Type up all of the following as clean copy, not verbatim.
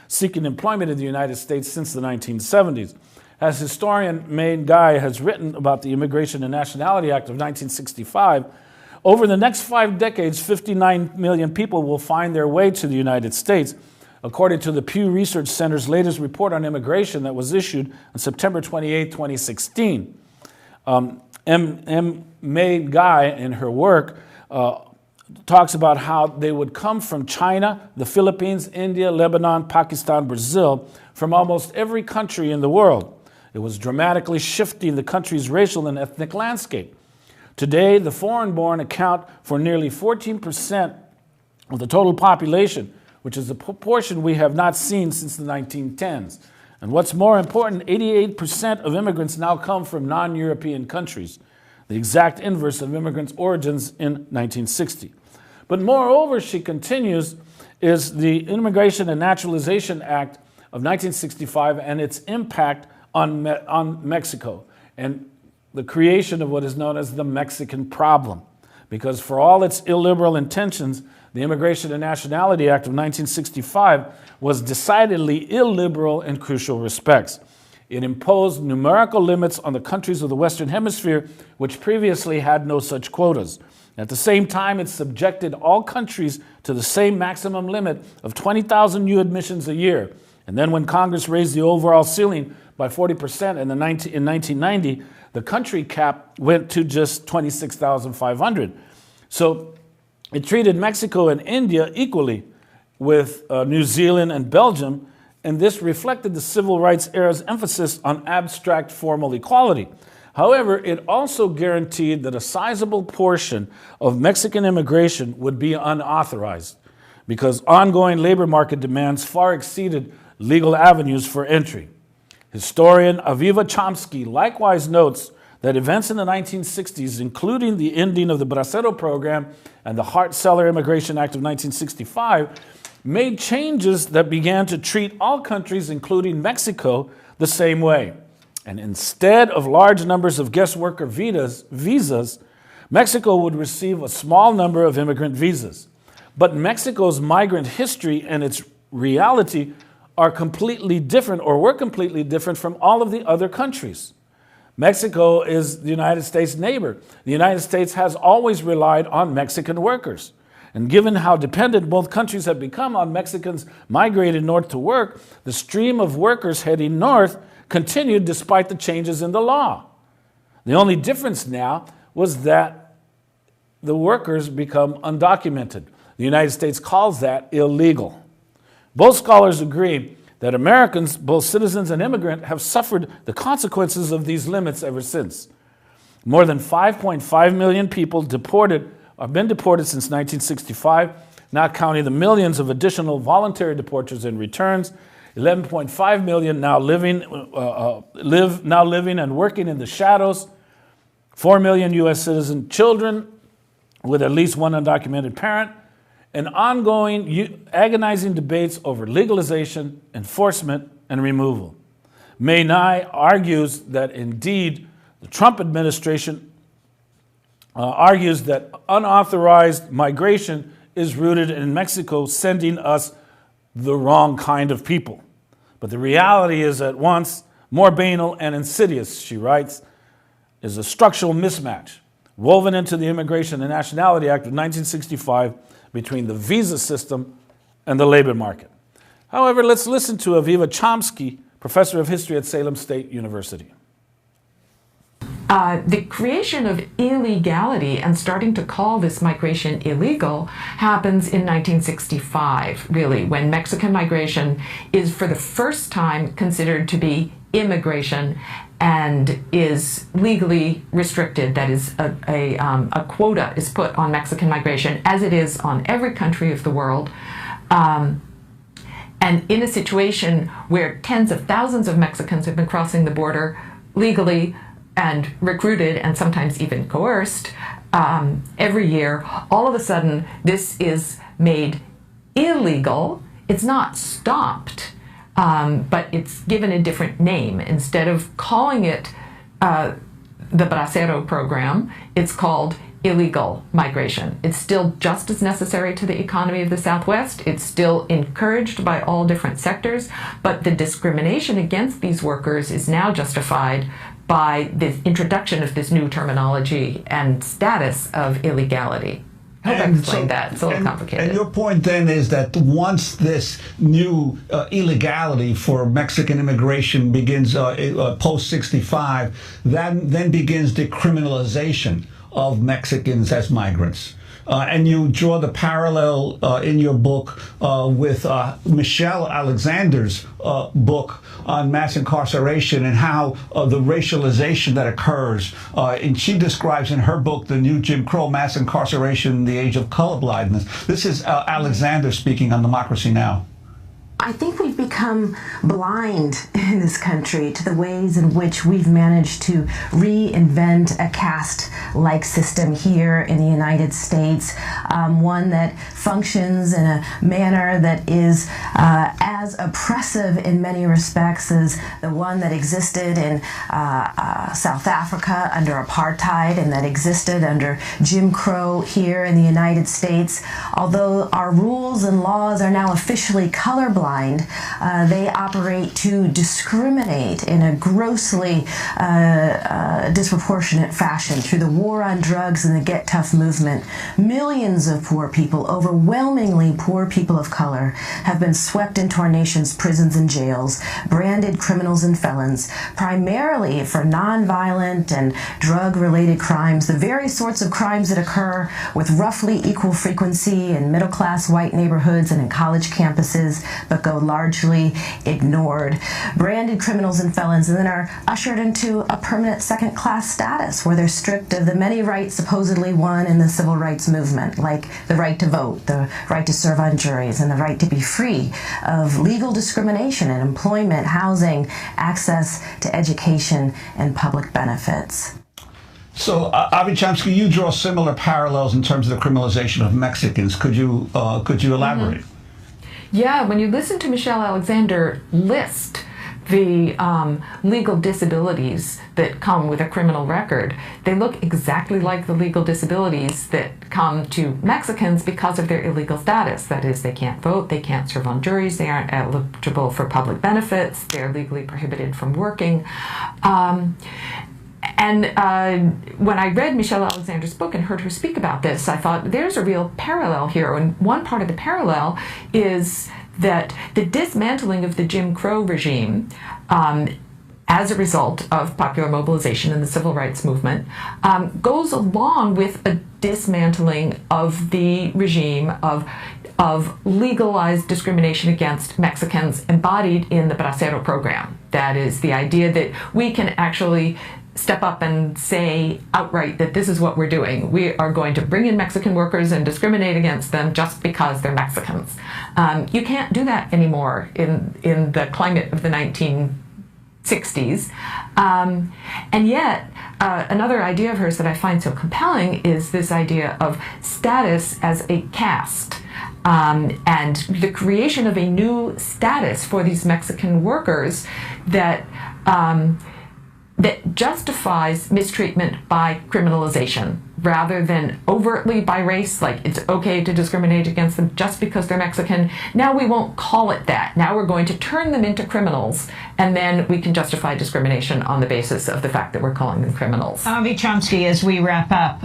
seeking employment in the United States since the 1970s. As historian May Guy has written about the Immigration and Nationality Act of 1965, over the next 5 decades, 59 million people will find their way to the United States, according to the Pew Research Center's latest report on immigration that was issued on September 28, 2016. May Guy, in her work, talks about how they would come from China, the Philippines, India, Lebanon, Pakistan, Brazil, from almost every country in the world. It was dramatically shifting the country's racial and ethnic landscape. Today, the foreign-born account for nearly 14% of the total population, which is a proportion we have not seen since the 1910s. And what's more important, 88% of immigrants now come from non-European countries, the exact inverse of immigrants' origins in 1960. But moreover, she continues, is the Immigration and Naturalization Act of 1965 and its impact on Mexico and the creation of what is known as the Mexican problem. Because for all its illiberal intentions, the Immigration and Nationality Act of 1965 was decidedly illiberal in crucial respects. It imposed numerical limits on the countries of the Western Hemisphere, which previously had no such quotas. At the same time, it subjected all countries to the same maximum limit of 20,000 new admissions a year. And then when Congress raised the overall ceiling by 40% in 1990, the country cap went to just 26,500. So it treated Mexico and India equally with New Zealand and Belgium, and this reflected the civil rights era's emphasis on abstract formal equality. However, it also guaranteed that a sizable portion of Mexican immigration would be unauthorized because ongoing labor market demands far exceeded legal avenues for entry. Historian Aviva Chomsky likewise notes that events in the 1960s, including the ending of the Bracero program and the Hart-Celler Immigration Act of 1965, made changes that began to treat all countries, including Mexico, the same way. And instead of large numbers of guest worker visas, Mexico would receive a small number of immigrant visas. But Mexico's migrant history and its reality are completely different, or were completely different from all of the other countries. Mexico is the United States' neighbor. The United States has always relied on Mexican workers. And given how dependent both countries have become on Mexicans migrating north to work, the stream of workers heading north continued despite the changes in the law. The only difference now was that the workers become undocumented. The United States calls that illegal. Both scholars agree that Americans, both citizens and immigrant, have suffered the consequences of these limits ever since. More than 5.5 million people have been deported since 1965, not counting the millions of additional voluntary departures and returns. 11.5 million now living and working in the shadows. 4 million U.S. citizen children with at least one undocumented parent, and ongoing agonizing debates over legalization, enforcement, and removal. May Nye argues that indeed the Trump administration argues that unauthorized migration is rooted in Mexico sending us the wrong kind of people. But the reality is at once more banal and insidious, she writes, is a structural mismatch woven into the Immigration and Nationality Act of 1965 between the visa system and the labor market. However, let's listen to Aviva Chomsky, professor of history at Salem State University. The creation of illegality and starting to call this migration illegal happens in 1965, really, when Mexican migration is for the first time considered to be immigration and is legally restricted. That is, a quota is put on Mexican migration, as it is on every country of the world. And in a situation where tens of thousands of Mexicans have been crossing the border legally and recruited and sometimes even coerced every year, all of a sudden this is made illegal. It's not stopped, but it's given a different name. Instead of calling it the Bracero program, it's called illegal migration. It's still just as necessary to the economy of the Southwest. It's still encouraged by all different sectors, but the discrimination against these workers is now justified by the introduction of this new terminology and status of illegality. I hope I explained that. It's a little complicated. And your point then is that once this new illegality for Mexican immigration begins post-65, then begins decriminalization of Mexicans as migrants. And you draw the parallel in your book with Michelle Alexander's book on mass incarceration and how the racialization that occurs. And she describes in her book the new Jim Crow, mass incarceration in the age of colorblindness. This is Alexander speaking on Democracy Now! I think we've become blind in this country to the ways in which we've managed to reinvent a caste-like system here in the United States, one that functions in a manner that is as oppressive in many respects as the one that existed in South Africa under apartheid and that existed under Jim Crow here in the United States. Although our rules and laws are now officially colorblind, they operate to discriminate in a grossly disproportionate fashion. Through the war on drugs and the Get Tough movement, millions of poor people, overwhelmingly poor people of color, have been swept into our nation's prisons and jails, branded criminals and felons, primarily for nonviolent and drug-related crimes, the very sorts of crimes that occur with roughly equal frequency in middle-class white neighborhoods and in college campuses, but go largely ignored. Branded criminals and felons, and then are ushered into a permanent second-class status where they're stripped of the many rights supposedly won in the civil rights movement, like the right to vote, the right to serve on juries, and the right to be free of legal discrimination in employment, housing, access to education, and public benefits. So, Avi Chomsky, you draw similar parallels in terms of the criminalization of Mexicans. Could you elaborate? Mm-hmm. Yeah, when you listen to Michelle Alexander list the legal disabilities that come with a criminal record, they look exactly like the legal disabilities that come to Mexicans because of their illegal status. That is, they can't vote, they can't serve on juries, they aren't eligible for public benefits, they're legally prohibited from working. When I read Michelle Alexander's book and heard her speak about this, I thought there's a real parallel here. And one part of the parallel is that the dismantling of the Jim Crow regime as a result of popular mobilization in the civil rights movement goes along with a dismantling of the regime of legalized discrimination against Mexicans embodied in the Bracero program. That is the idea that we can actually step up and say outright that this is what we're doing. We are going to bring in Mexican workers and discriminate against them just because they're Mexicans. You can't do that anymore in the climate of the 1960s. And yet, another idea of hers that I find so compelling is this idea of status as a caste. And the creation of a new status for these Mexican workers that justifies mistreatment by criminalization rather than overtly by race, like it's okay to discriminate against them just because they're Mexican. Now we won't call it that. Now we're going to turn them into criminals, and then we can justify discrimination on the basis of the fact that we're calling them criminals. Avi Chomsky, as we wrap up,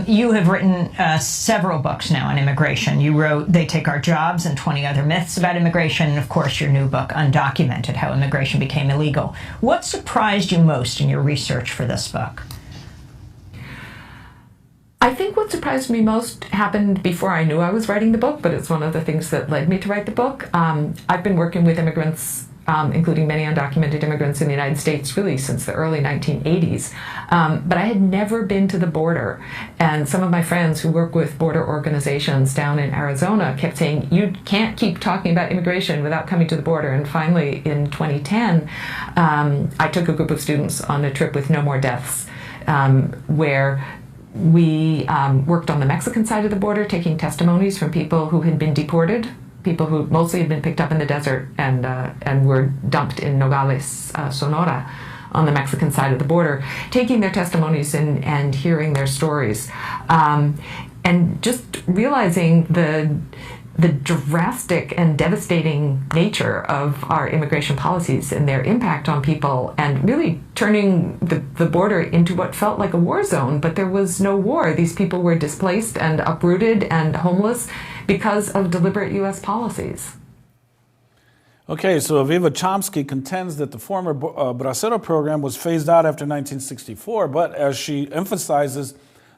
you have written several books now on immigration. You wrote They Take Our Jobs and 20 Other Myths About Immigration, and of course your new book, Undocumented, How Immigration Became Illegal. What surprised you most in your research for this book? I think what surprised me most happened before I knew I was writing the book, but it's one of the things that led me to write the book. I've been working with immigrants, including many undocumented immigrants in the United States, really since the early 1980s. But I had never been to the border. And some of my friends who work with border organizations down in Arizona kept saying, you can't keep talking about immigration without coming to the border. And finally, in 2010, I took a group of students on a trip with No More Deaths, where we worked on the Mexican side of the border, taking testimonies from people who had been deported, people who mostly had been picked up in the desert and were dumped in Nogales, Sonora, on the Mexican side of the border, taking their testimonies and hearing their stories. And just realizing the drastic and devastating nature of our immigration policies and their impact on people, and really turning the border into what felt like a war zone, but there was no war. These people were displaced and uprooted and homeless because of deliberate U.S. policies. Okay, so Aviva Chomsky contends that the former Bracero program was phased out after 1964, but as she emphasizes,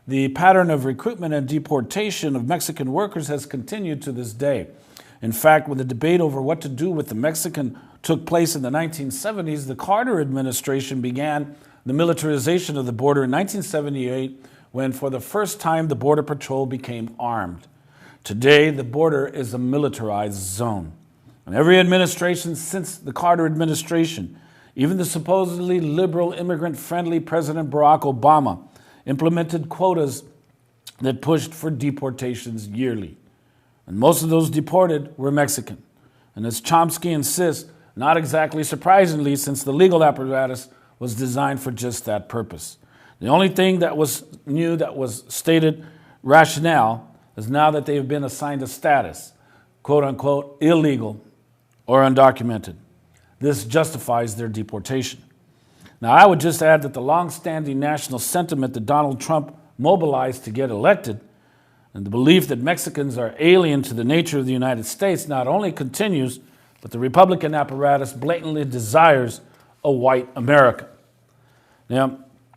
the pattern of recruitment and deportation of Mexican workers has continued to this day. In fact, when the debate over what to do with the Mexican took place in the 1970s, the Carter administration began the militarization of the border in 1978, when for the first time the Border Patrol became armed. Today, the border is a militarized zone. And every administration since the Carter administration, even the supposedly liberal, immigrant-friendly President Barack Obama, implemented quotas that pushed for deportations yearly. And most of those deported were Mexican. And as Chomsky insists, not exactly surprisingly, since the legal apparatus was designed for just that purpose. The only thing that was new, that was stated rationale, is now that they have been assigned a status, quote unquote, illegal or undocumented. This justifies their deportation. Now, I would just add that the long-standing national sentiment that Donald Trump mobilized to get elected, and the belief that Mexicans are alien to the nature of the United States, not only continues, but the Republican apparatus blatantly desires a white America. Now,